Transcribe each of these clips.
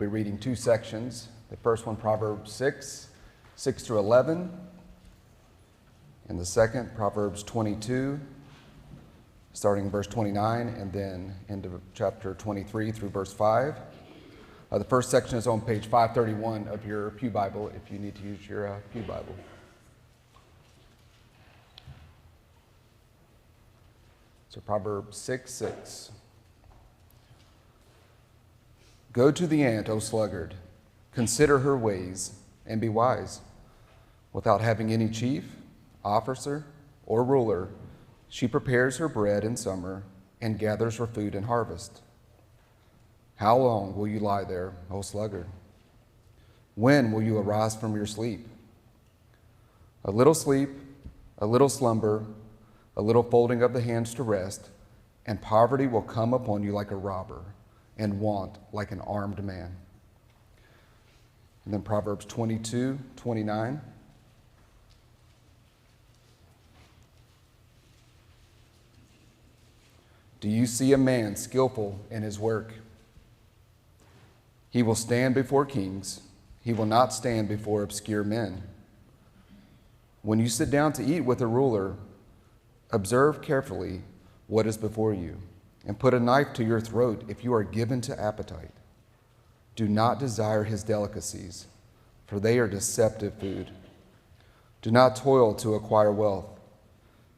be reading two sections. The first one, Proverbs 6 through 11. And the second, Proverbs 22, starting in verse 29, and then into chapter 23 through verse 5. The first section is on page 531 of your Pew Bible, if you need to use your Pew Bible. So Proverbs 6:6. Go to the ant, O sluggard, consider her ways, and be wise. Without having any chief, officer, or ruler, she prepares her bread in summer and gathers her food in harvest. How long will you lie there, O sluggard? When will you arise from your sleep? A little sleep, a little slumber, a little folding of the hands to rest, and poverty will come upon you like a robber, and want like an armed man. And then Proverbs 22:29. Do you see a man skillful in his work? He will stand before kings. He will not stand before obscure men. When you sit down to eat with a ruler, observe carefully what is before you, and put a knife to your throat if you are given to appetite. Do not desire his delicacies, for they are deceptive food. Do not toil to acquire wealth.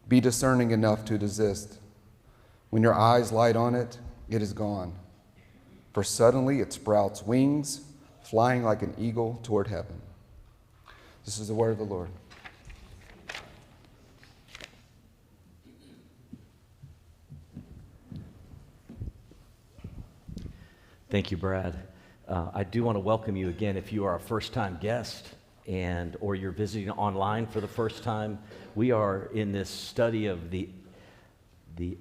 Be discerning enough to desist. When your eyes light on it, it is gone. For suddenly it sprouts wings, flying like an eagle toward heaven. This is the word of the Lord. Thank you, Brad. I do want to welcome you again if you are a first-time guest or you're visiting online for the first time. We are in this study of the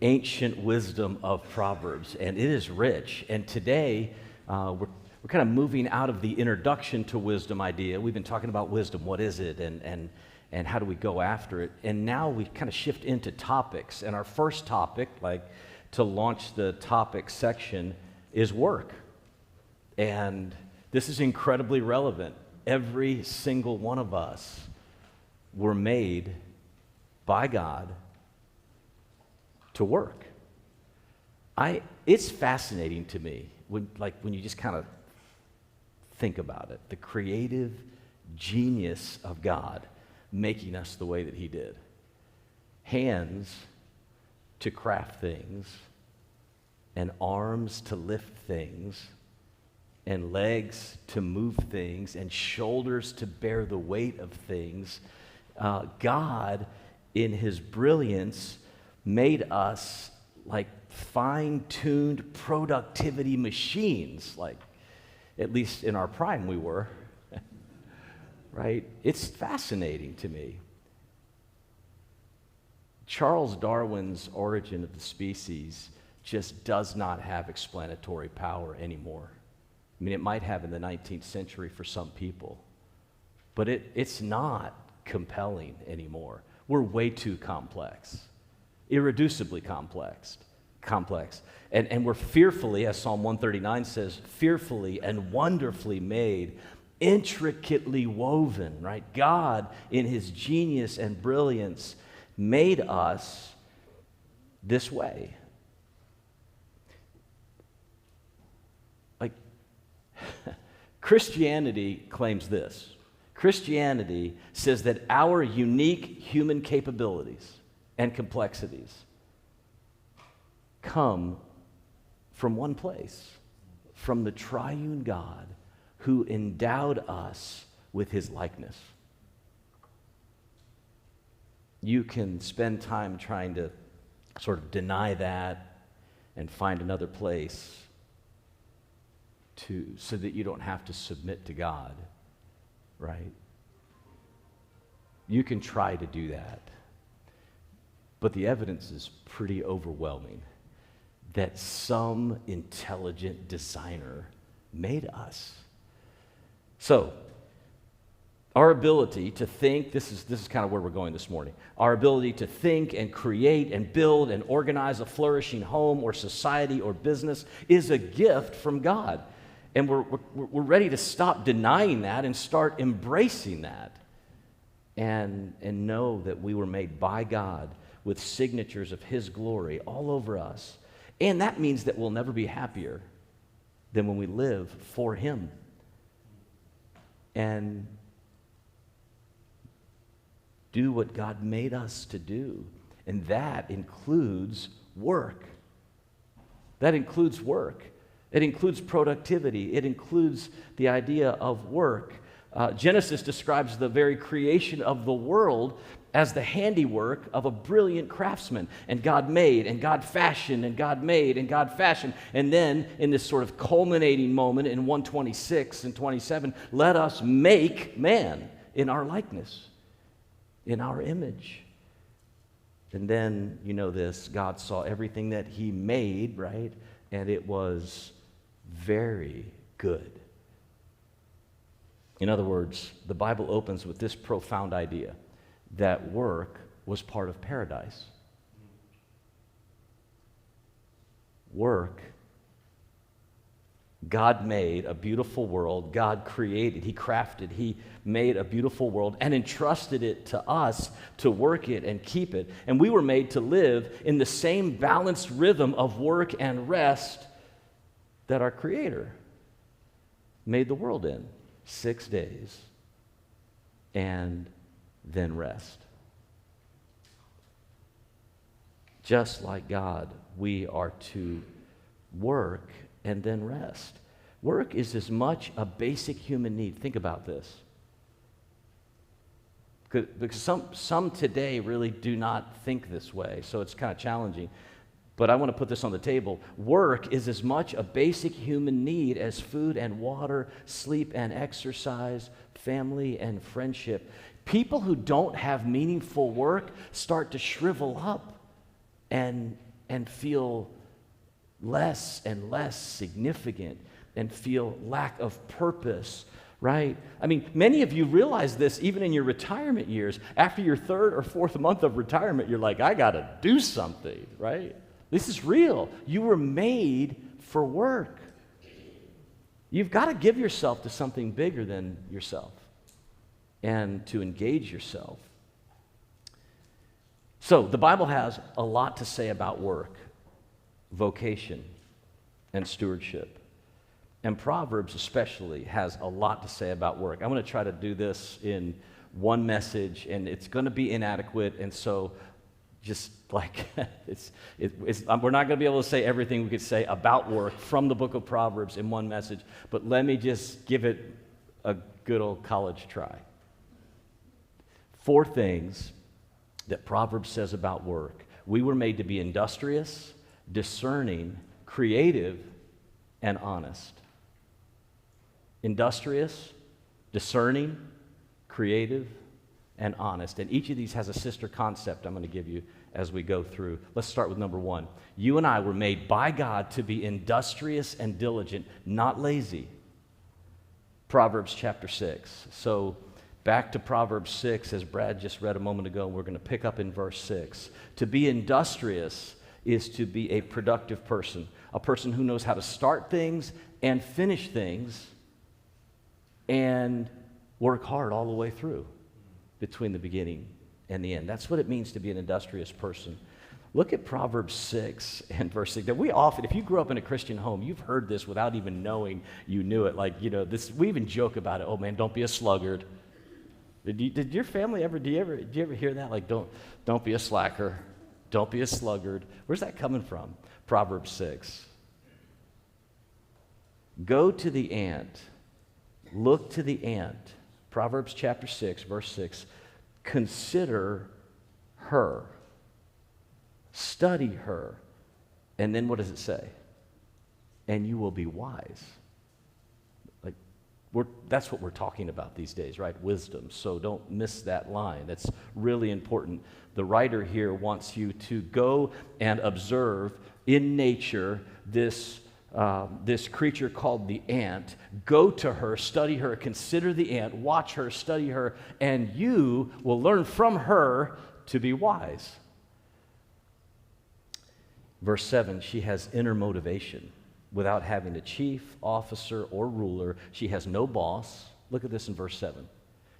ancient wisdom of Proverbs, and it is rich. And today, we're kind of moving out of the introduction to wisdom idea. We've been talking about wisdom. What is it, and how do we go after it? And now we kind of shift into topics. And our first topic, like to launch the topic section, is work. And this is incredibly relevant. Every single one of us were made by God to work. It's fascinating to me when you just kind of think about it, the creative genius of God making us the way that he did. Hands to craft things, and arms to lift things, and legs to move things, and shoulders to bear the weight of things. God, in his brilliance, made us like fine-tuned productivity machines, like at least in our prime we were, right? It's fascinating to me. Charles Darwin's Origin of the Species just does not have explanatory power anymore. I mean, it might have in the 19th century for some people, but it's not compelling anymore. We're way too complex, irreducibly complex. And we're fearfully, as Psalm 139 says, fearfully and wonderfully made, intricately woven, right? God, in his genius and brilliance, made us this way. Christianity claims this. Christianity says that our unique human capabilities and complexities come from one place, from the triune God who endowed us with his likeness. You can spend time trying to sort of deny that and find another place so that you don't have to submit to God, right? You can try to do that, but the evidence is pretty overwhelming that some intelligent designer made us. So, our ability to think, this is kind of where we're going this morning. Our ability to think and create and build and organize a flourishing home or society or business is a gift from God. And we're ready to stop denying that and start embracing that and know that we were made by God with signatures of His glory all over us. And that means that we'll never be happier than when we live for Him. And do what God made us to do. And that includes work. That includes work. It includes productivity. It includes the idea of work. Genesis describes the very creation of the world as the handiwork of a brilliant craftsman. And God made, and God fashioned, and God made, and God fashioned. And then, in this sort of culminating moment in 126 and 27, let us make man in our likeness, in our image. And then, you know this, God saw everything that He made, right? And it was very good. In other words, the Bible opens with this profound idea that work was part of paradise. Work, God made a beautiful world. God created, He crafted, He made a beautiful world and entrusted it to us to work it and keep it. And we were made to live in the same balanced rhythm of work and rest that our Creator made the world in. 6 days and then rest. Just like God, we are to work and then rest. Work is as much a basic human need. Think about this. Because some today really do not think this way, so it's kind of challenging. But I want to put this on the table. Work is as much a basic human need as food and water, sleep and exercise, family and friendship. People who don't have meaningful work start to shrivel up and feel less and less significant and feel lack of purpose, right? I mean, many of you realize this even in your retirement years. After your third or fourth month of retirement, you're like, I got to do something, right? This is real. You were made for work. You've got to give yourself to something bigger than yourself and to engage yourself. So, the Bible has a lot to say about work, vocation, and stewardship. And Proverbs especially has a lot to say about work. I'm going to try to do this in one message, and it's going to be inadequate, and so just like we're not going to be able to say everything we could say about work from the book of Proverbs in one message, but let me just give it a good old college try. 4 things that Proverbs says about work. We were made to be industrious, discerning, creative, and honest. Industrious, discerning, creative, and honest. And each of these has a sister concept I'm going to give you as we go through. Let's start with number 1. You and I were made by God to be industrious and diligent, not lazy. Proverbs chapter 6. So back to Proverbs 6, as Brad just read a moment ago, we're going to pick up in verse 6. To be industrious is to be a productive person, a person who knows how to start things and finish things and work hard all the way through between the beginning and the end. That's what it means to be an industrious person. Look at Proverbs 6 and verse 6. That we often, if you grew up in a Christian home, you've heard this without even knowing you knew it. Like, you know, this, we even joke about it. Oh man, don't be a sluggard. Did your family ever, do you ever hear that? Like, don't be a slacker. Don't be a sluggard. Where's that coming from? Proverbs 6. Go to the ant. Look to the ant. Proverbs chapter 6, verse 6. Consider her. Study her. And then what does it say? And you will be wise. Like, that's what we're talking about these days, right? Wisdom. So don't miss that line. That's really important. The writer here wants you to go and observe in nature this creature called the ant. Go to her, study her, consider the ant, watch her, study her, and you will learn from her to be wise. Verse 7, she has inner motivation. without having a chief, officer, or ruler. She has no boss. Look at this in verse 7.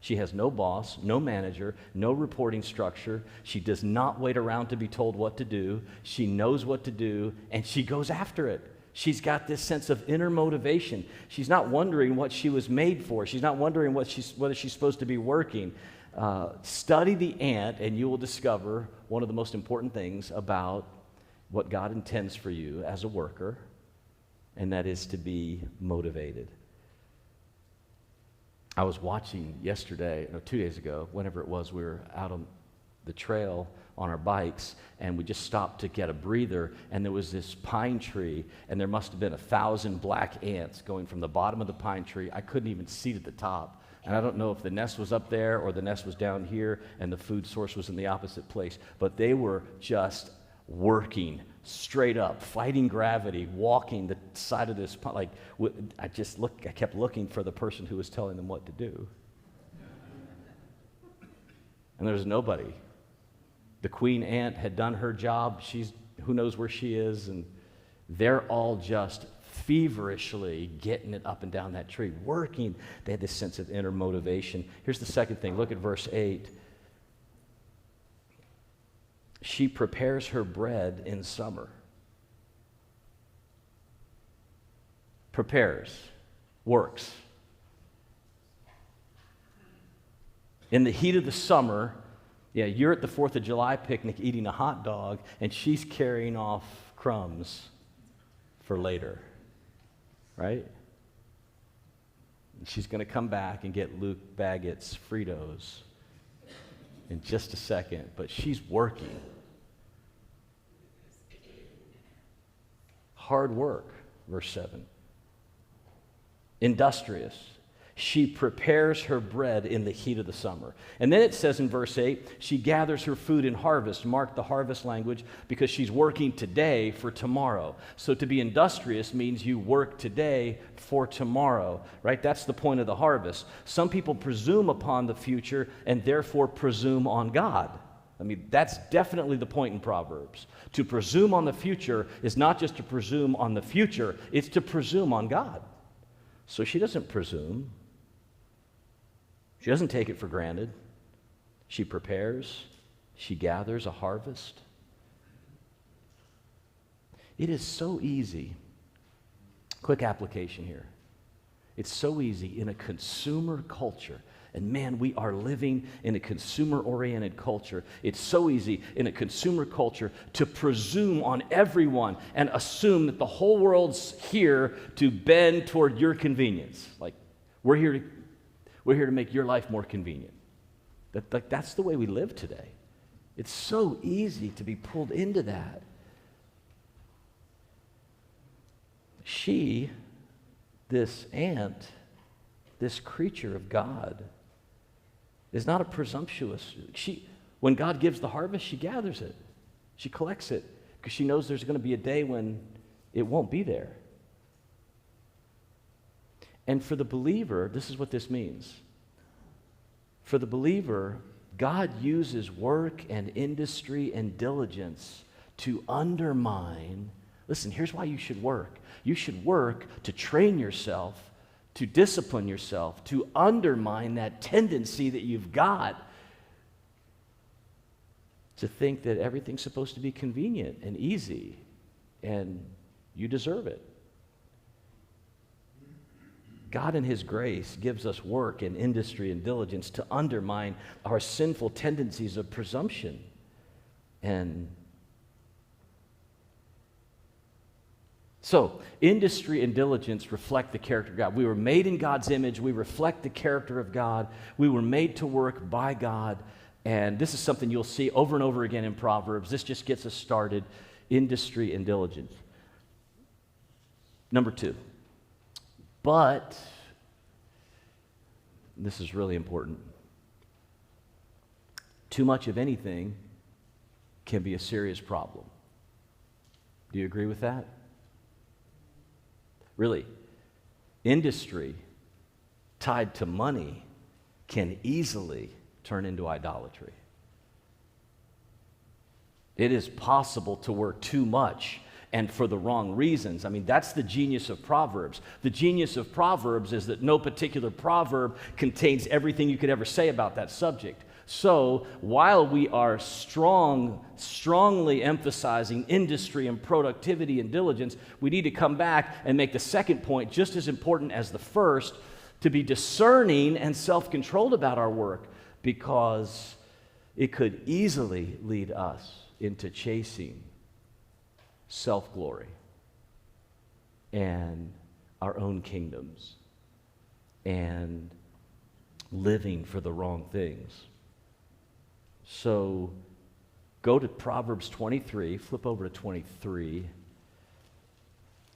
She has no boss, no manager, no reporting structure. She does not wait around to be told what to do. She knows what to do, and she goes after it. She's got this sense of inner motivation. She's not wondering what she was made for. She's not wondering whether she's supposed to be working. Study the ant, and you will discover one of the most important things about what God intends for you as a worker, and that is to be motivated. I was watching yesterday, or 2 days ago, whenever it was, we were out on the trail on our bikes, and we just stopped to get a breather, and there was this pine tree, and there must have been 1,000 black ants going from the bottom of the pine tree. I couldn't even see at the top, and I don't know if the nest was up there or the nest was down here, and the food source was in the opposite place, but they were just working straight up, fighting gravity, walking the side of this pond. I kept looking for the person who was telling them what to do. And there was nobody. The queen ant had done her job. Who knows where she is, and they're all just feverishly getting it up and down that tree, working. They had this sense of inner motivation. Here's the second thing. Look at verse 8. She prepares her bread in summer. Prepares, works. In the heat of the summer, you're at the 4th of July picnic eating a hot dog, and she's carrying off crumbs for later, right? And she's going to come back and get Luke Baggett's Fritos in just a second, but she's working. Hard work, verse 7. Industrious. She prepares her bread in the heat of the summer. And then it says in verse 8, she gathers her food in harvest. Mark the harvest language, because she's working today for tomorrow. So to be industrious means you work today for tomorrow, right? That's the point of the harvest. Some people presume upon the future and therefore presume on God. I mean, that's definitely the point in Proverbs. To presume on the future is not just to presume on the future, it's to presume on God. So she doesn't presume. She doesn't take it for granted. She prepares. She gathers a harvest. It is so easy. Quick application here. It's so easy in a consumer culture. And man, we are living in a consumer-oriented culture. It's so easy in a consumer culture to presume on everyone and assume that the whole world's here to bend toward your convenience. Like, we're here to make your life more convenient. That's the way we live today. It's so easy to be pulled into that. She, this ant, this creature of God, is not a presumptuous. When God gives the harvest, she gathers it. She collects it because she knows there's going to be a day when it won't be there. And for the believer, this is what this means. For the believer, God uses work and industry and diligence to undermine. Listen, here's why you should work. You should work to train yourself, to discipline yourself, to undermine that tendency that you've got to think that everything's supposed to be convenient and easy, and you deserve it. God in His grace gives us work and industry and diligence to undermine our sinful tendencies of presumption. And so, industry and diligence reflect the character of God. We were made in God's image. We reflect the character of God. We were made to work by God. And this is something you'll see over and over again in Proverbs. This just gets us started. Industry and diligence. Number 2. But, this is really important, too much of anything can be a serious problem. Do you agree with that? Really, industry tied to money can easily turn into idolatry. It is possible to work too much and for the wrong reasons. I mean, that's the genius of Proverbs. The genius of Proverbs is that no particular proverb contains everything you could ever say about that subject. So while we are strongly emphasizing industry and productivity and diligence, we need to come back and make the second point just as important as the first, to be discerning and self-controlled about our work, because it could easily lead us into chasing self-glory and our own kingdoms and living for the wrong things. So go to Proverbs 23, flip over to 23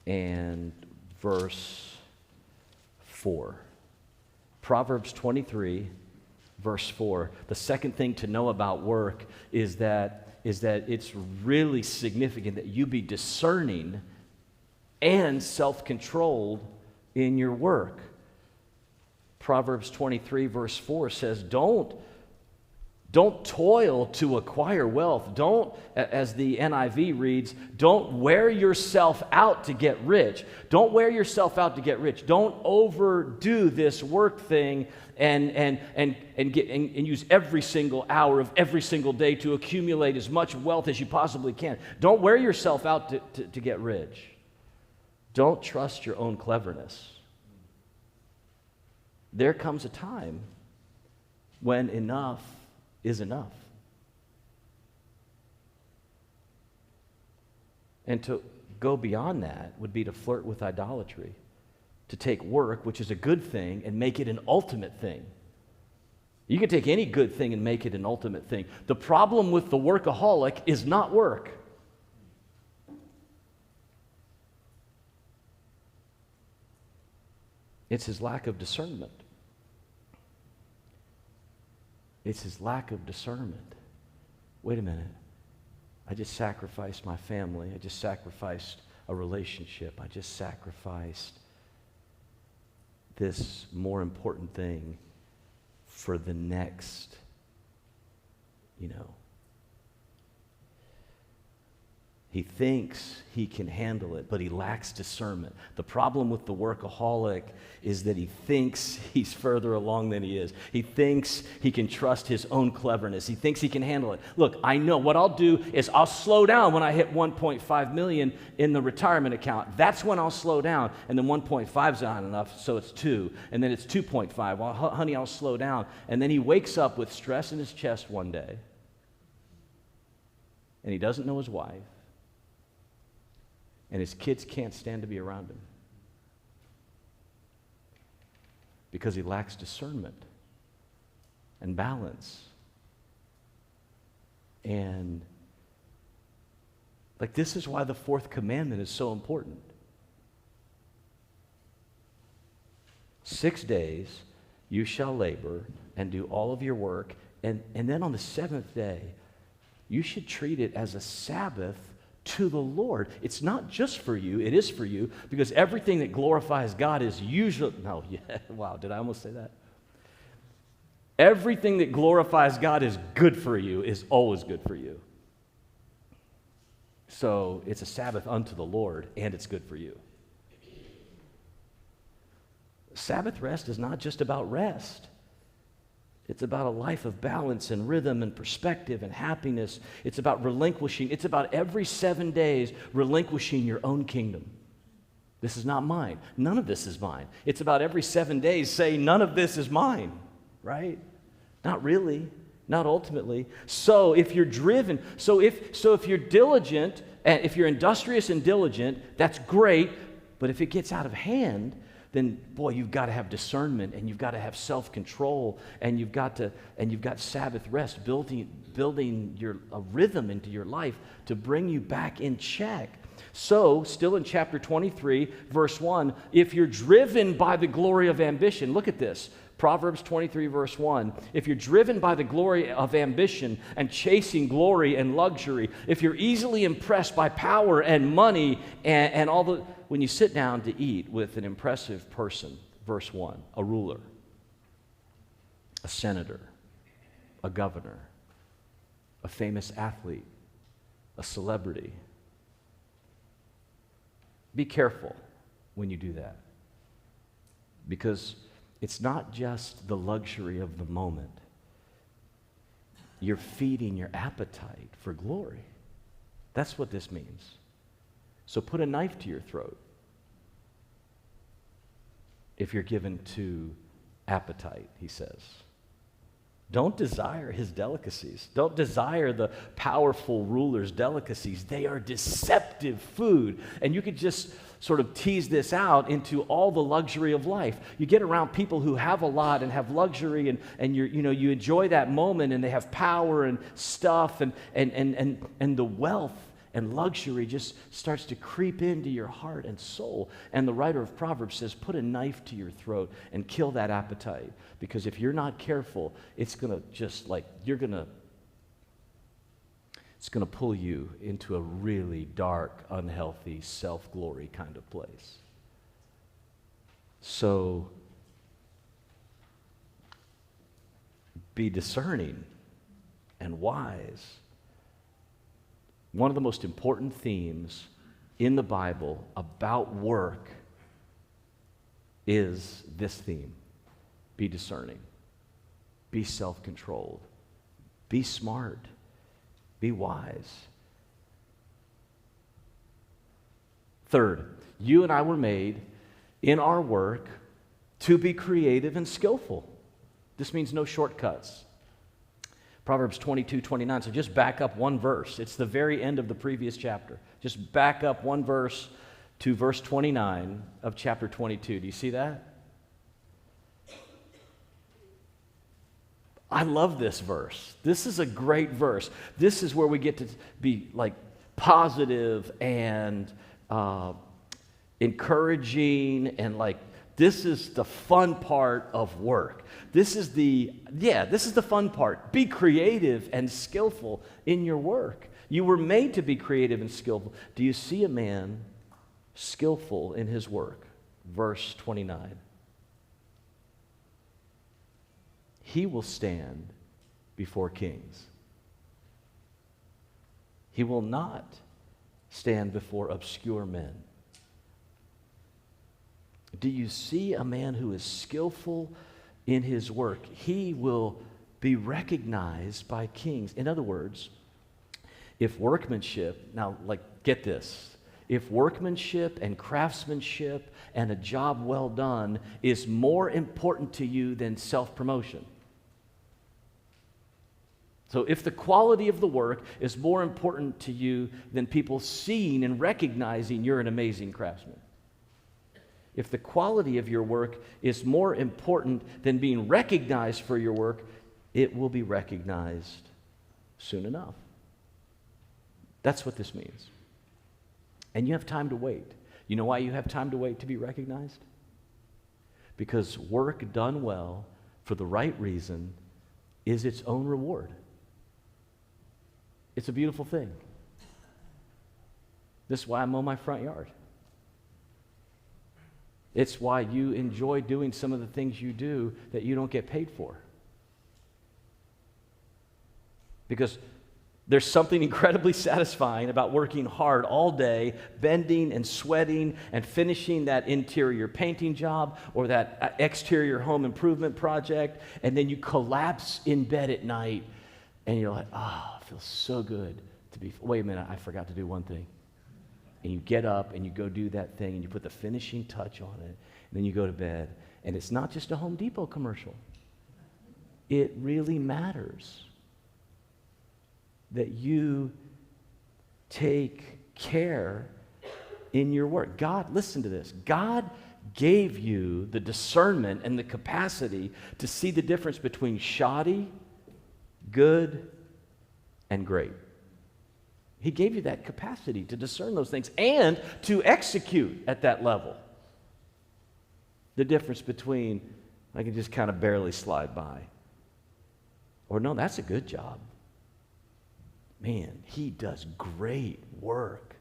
and verse 4. Proverbs 23, verse 4. The second thing to know about work is that it's really significant that you be discerning and self-controlled in your work. Proverbs 23, verse 4 says, Don't toil to acquire wealth. Don't, as the NIV reads, don't wear yourself out to get rich. Don't wear yourself out to get rich. Don't overdo this work thing and use every single hour of every single day to accumulate as much wealth as you possibly can. Don't wear yourself out to get rich. Don't trust your own cleverness. There comes a time when enough is enough. And to go beyond that would be to flirt with idolatry, to take work, which is a good thing, and make it an ultimate thing. You can take any good thing and make it an ultimate thing. The problem with the workaholic is not work. It's his lack of discernment. It's his lack of discernment. Wait a minute. I just sacrificed my family. I just sacrificed a relationship. I just sacrificed this more important thing for the next, He thinks he can handle it, but he lacks discernment. The problem with the workaholic is that he thinks he's further along than he is. He thinks he can trust his own cleverness. He thinks he can handle it. Look, I know what I'll do is I'll slow down when I hit 1.5 million in the retirement account. That's when I'll slow down. And then 1.5 is not enough, so it's 2. And then it's 2.5. Well, honey, I'll slow down. And then he wakes up with stress in his chest one day. And he doesn't know his wife. And his kids can't stand to be around him because he lacks discernment and balance. And this is why the fourth commandment is so important. 6 days you shall labor and do all of your work, and then on the seventh day you should treat it as a Sabbath to the Lord. It's not just for you, it is for you, because everything that glorifies God is usually, wow, did I almost say that? Everything that glorifies God is good for you, is always good for you. So it's a Sabbath unto the Lord, and it's good for you. Sabbath rest is not just about rest. It's about a life of balance and rhythm and perspective and happiness. It's about relinquishing. It's about every 7 days relinquishing your own kingdom. This is not mine. None of this is mine. It's about every 7 days saying, none of this is mine, right? Not really, not ultimately. So if you're driven, so if you're diligent, and if you're industrious and diligent, that's great, but if it gets out of hand, then boy, you've got to have discernment, and you've got to have self-control, and you've got Sabbath rest, building a rhythm into your life to bring you back in check. So, still in chapter 23, verse 1, if you're driven by the glory of ambition, look at this. Proverbs 23, verse 1, if you're driven by the glory of ambition and chasing glory and luxury, if you're easily impressed by power and money and all the, when you sit down to eat with an impressive person, verse 1, a ruler, a senator, a governor, a famous athlete, a celebrity, Be careful when you do that, because it's not just the luxury of the moment. You're feeding your appetite for glory. That's what this means. So put a knife to your throat if you're given to appetite, he says. Don't desire his delicacies. Don't desire the powerful ruler's delicacies. They are deceptive food. And you could just sort of tease this out into all the luxury of life. You get around people who have a lot and have luxury, and you enjoy that moment, and they have power and stuff, and the wealth and luxury just starts to creep into your heart and soul. And the writer of Proverbs says, put a knife to your throat and kill that appetite. Because if you're not careful, it's going to just like, it's going to pull you into a really dark, unhealthy, self-glory kind of place. So, be discerning and wise. One of the most important themes in the Bible about work is this theme. Be discerning. Be self-controlled. Be smart. Be wise. Third, you and I were made in our work to be creative and skillful. This means no shortcuts. Proverbs 22:29. So just back up one verse. It's the very end of the previous chapter. Just back up one verse to verse 29 of chapter 22. Do you see that? I love this verse. This is a great verse. This is where we get to be like positive and encouraging, and like this is the fun part of work. This is the fun part. Be creative and skillful in your work. You were made to be creative and skillful. Do you see a man skillful in his work? Verse 29. He will stand before kings. He will not stand before obscure men. Do you see a man who is skillful in his work? He will be recognized by kings. In other words, if workmanship, now like get this, if workmanship and craftsmanship and a job well done is more important to you than self-promotion, so if the quality of the work is more important to you than people seeing and recognizing you're an amazing craftsman, if the quality of your work is more important than being recognized for your work, it will be recognized soon enough. That's what this means. And you have time to wait. You know why you have time to wait to be recognized? Because work done well for the right reason is its own reward. It's a beautiful thing. This is why I mow my front yard. It's why you enjoy doing some of the things you do that you don't get paid for. Because there's something incredibly satisfying about working hard all day, bending and sweating and finishing that interior painting job or that exterior home improvement project, and then you collapse in bed at night and you're like, it feels so good to be, wait a minute, I forgot to do one thing. And you get up and you go do that thing and you put the finishing touch on it, and then you go to bed. And it's not just a Home Depot commercial. It really matters that you take care in your work. God, listen to this. God gave you the discernment and the capacity to see the difference between shoddy, good, and great. He gave you that capacity to discern those things and to execute at that level. The difference between, I can just kind of barely slide by, or no, that's a good job. Man, he does great work.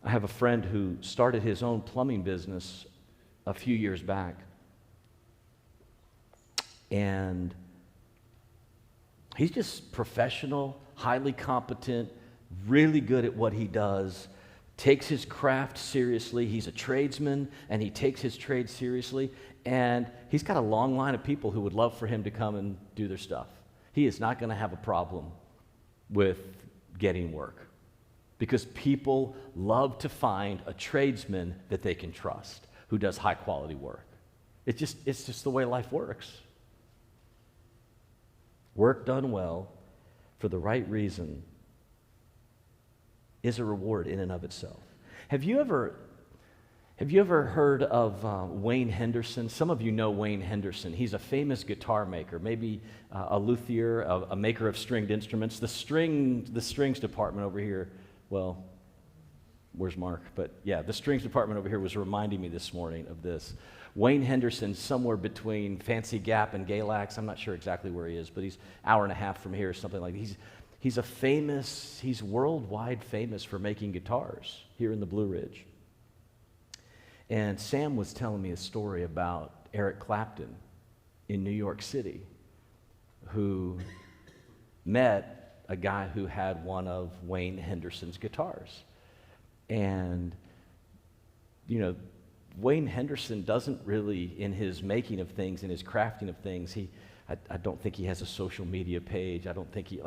I have a friend who started his own plumbing business a few years back. And he's just professional, highly competent, really good at what he does, takes his craft seriously. He's a tradesman, and he takes his trade seriously. And he's got a long line of people who would love for him to come and do their stuff. He is not going to have a problem with getting work because people love to find a tradesman that they can trust who does high-quality work. It's just the way life works. Work done well for the right reason is a reward in and of itself. Have you ever heard of Wayne Henderson? Some of you know Wayne Henderson. He's a famous guitar maker, maybe a luthier, a maker of stringed instruments. The strings department over here, well, where's Mark? But yeah, the strings department over here was reminding me this morning of this. Wayne Henderson, somewhere between Fancy Gap and Galax. I'm not sure exactly where he is, but he's an hour and a half from here or something like that. He's worldwide famous for making guitars here in the Blue Ridge. And Sam was telling me a story about Eric Clapton in New York City who met a guy who had one of Wayne Henderson's guitars. And, Wayne Henderson doesn't really, in his making of things, in his crafting of things, I don't think he has a social media page. I don't think you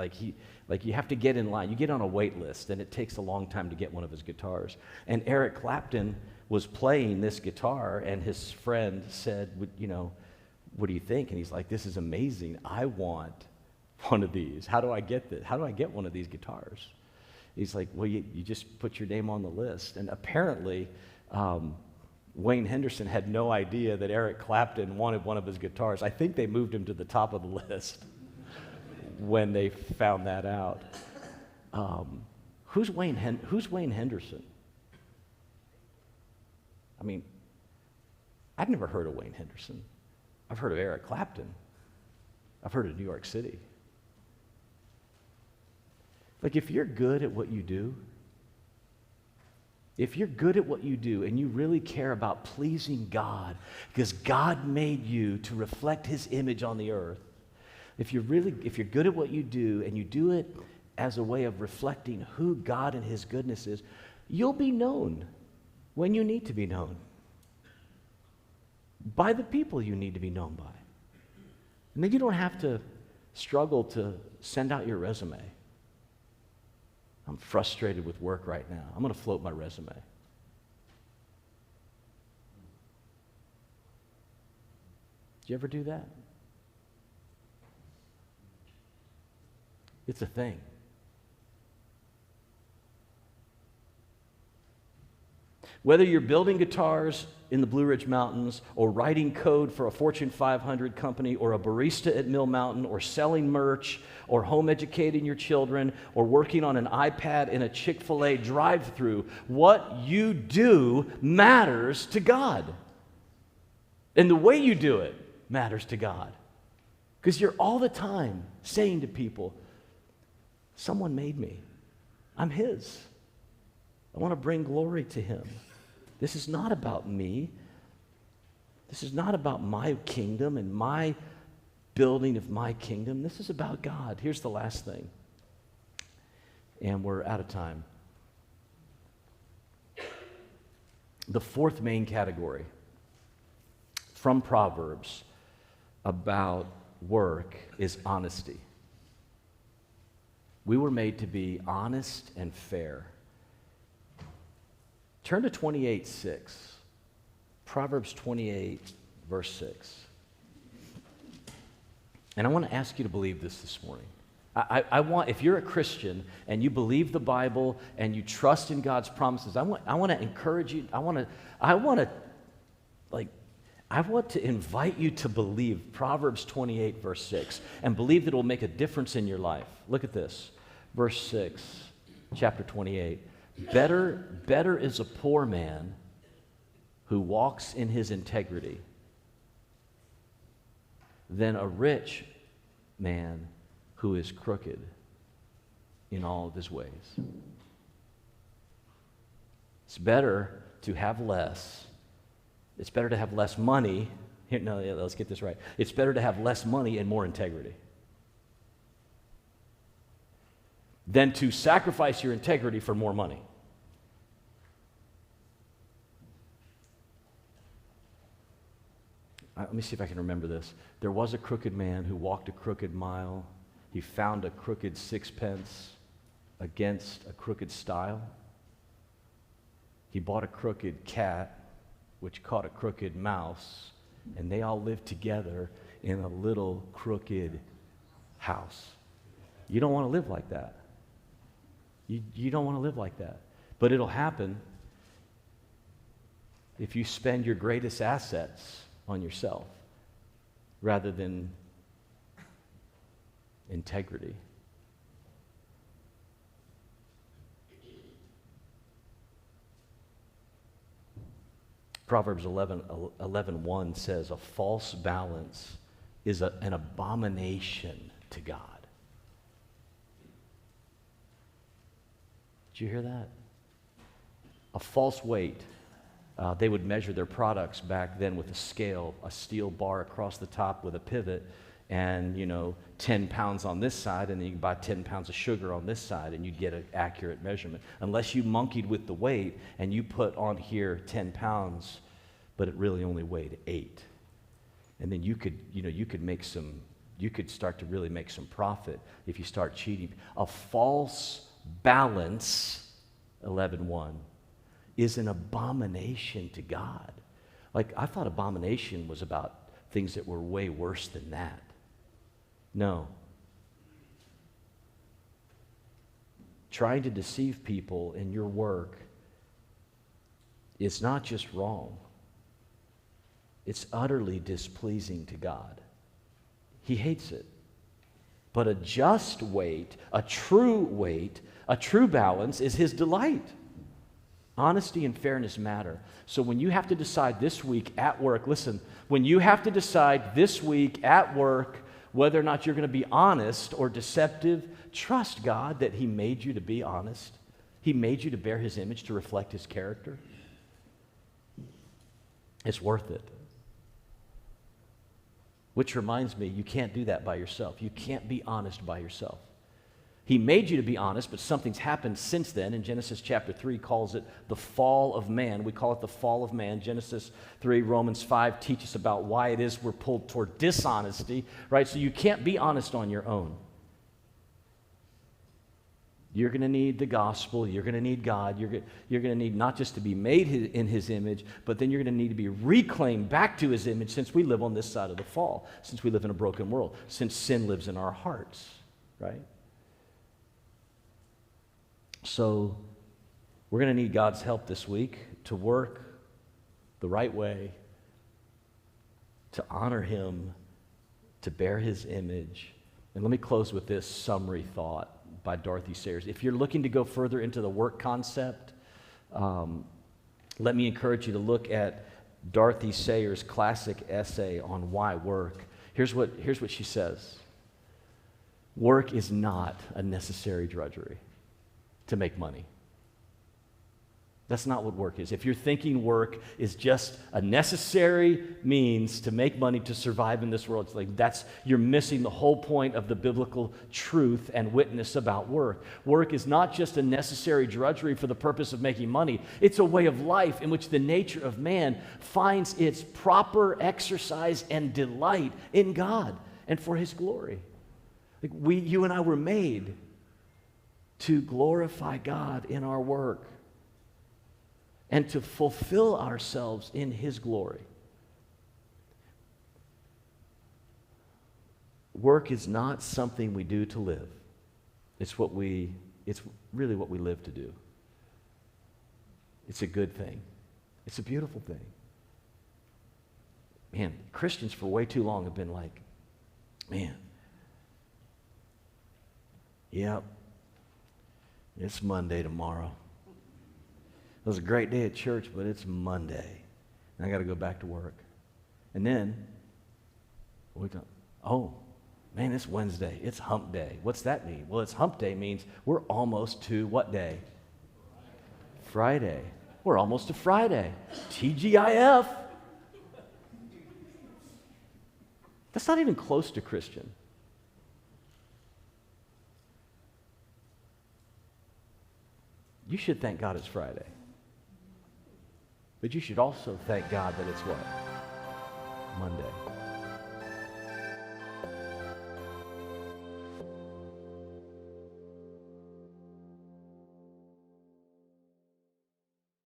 have to get in line. You get on a wait list, and it takes a long time to get one of his guitars. And Eric Clapton was playing this guitar, and his friend said, what do you think? And he's like, this is amazing. I want one of these. How do I get this? How do I get one of these guitars? He's like, well, you just put your name on the list. And apparently, Wayne Henderson had no idea that Eric Clapton wanted one of his guitars. I think they moved him to the top of the list when they found that out. Who's Wayne Henderson? I mean, I've never heard of Wayne Henderson. I've heard of Eric Clapton. I've heard of New York City. Like, if you're good at what you do, and you really care about pleasing God, because God made you to reflect his image on the earth, if you're good at what you do and you do it as a way of reflecting who God and his goodness is, you'll be known when you need to be known by the people you need to be known by. And then you don't have to struggle to send out your resume. I'm frustrated with work right now. I'm going to float my resume. Do you ever do that? It's a thing. Whether you're building guitars in the Blue Ridge Mountains, or writing code for a Fortune 500 company, or a barista at Mill Mountain, or selling merch, or home educating your children, or working on an iPad in a Chick-fil-A drive-thru, what you do matters to God. And the way you do it matters to God. Because you're all the time saying to people, someone made me. I'm his. I want to bring glory to him. This is not about me. This is not about my kingdom and my building of my kingdom. This is about God. Here's the last thing. And we're out of time. The fourth main category from Proverbs about work is honesty. We were made to be honest and fair. Turn to 28:6. Proverbs 28, verse 6. And I want to ask you to believe this morning. I want, if you're a Christian and you believe the Bible and you trust in God's promises, I want to encourage you. I want to invite you to believe Proverbs 28, verse 6, and believe that it will make a difference in your life. Look at this, verse 6, chapter 28. Better is a poor man who walks in his integrity than a rich man who is crooked in all of his ways. It's better to have less. It's better to have less money. Let's get this right. It's better to have less money and more integrity than to sacrifice your integrity for more money. Let me see if I can remember this. There was a crooked man who walked a crooked mile. He found a crooked sixpence against a crooked stile. He bought a crooked cat, which caught a crooked mouse, and they all lived together in a little crooked house. You don't want to live like that. You don't want to live like that. But it'll happen if you spend your greatest assets on yourself rather than integrity. Proverbs 11:1 says, a false balance is an abomination to God. Did you hear that? A false weight. They would measure their products back then with a scale, a steel bar across the top with a pivot, and 10 pounds on this side, and then you can buy 10 pounds of sugar on this side, and you'd get an accurate measurement. Unless you monkeyed with the weight and you put on here 10 pounds, but it really only weighed 8. And then you could start to really make some profit if you start cheating. A false balance, 11:1, is an abomination to God. Like, I thought abomination was about things that were way worse than that. No. Trying to deceive people in your work is not just wrong. It's utterly displeasing to God. He hates it. But a just weight, a true balance is his delight. Honesty and fairness matter. So when you have to decide this week at work, listen, when you have to decide this week at work whether or not you're going to be honest or deceptive, trust God that he made you to be honest. He made you to bear his image, to reflect his character. It's worth it. Which reminds me, you can't do that by yourself. You can't be honest by yourself. He made you to be honest, but something's happened since then. And Genesis chapter 3 calls it the fall of man. We call it the fall of man. Genesis 3, Romans 5 teach us about why it is we're pulled toward dishonesty, right? So you can't be honest on your own. You're going to need the gospel. You're going to need God. You're going to need not just to be made in his image, but then you're going to need to be reclaimed back to his image, since we live on this side of the fall, since we live in a broken world, since sin lives in our hearts, right? So we're going to need God's help this week to work the right way, to honor him, to bear his image. And let me close with this summary thought by Dorothy Sayers. If you're looking to go further into the work concept, let me encourage you to look at Dorothy Sayers' classic essay on why work. Here's what she says. Work is not a necessary drudgery to make money. That's not what work is. If you're thinking work is just a necessary means to make money to survive in this world, it's like you're missing the whole point of the biblical truth and witness about work. Work is not just a necessary drudgery for the purpose of making money. It's a way of life in which the nature of man finds its proper exercise and delight in God and for his glory. Like you and I were made to glorify God in our work and to fulfill ourselves in his glory. Work is not something we do to live. It's really what we live to do. It's a good thing. It's a beautiful thing. Man, Christians for way too long have been like, man, yep, it's Monday tomorrow. It was a great day at church, but it's Monday. And I got to go back to work. And then, oh, man, it's Wednesday. It's hump day. What's that mean? Well, it's hump day means we're almost to what day? Friday. We're almost to Friday. TGIF. That's not even close to Christian. You should thank God it's Friday. But you should also thank God that it's what? Monday.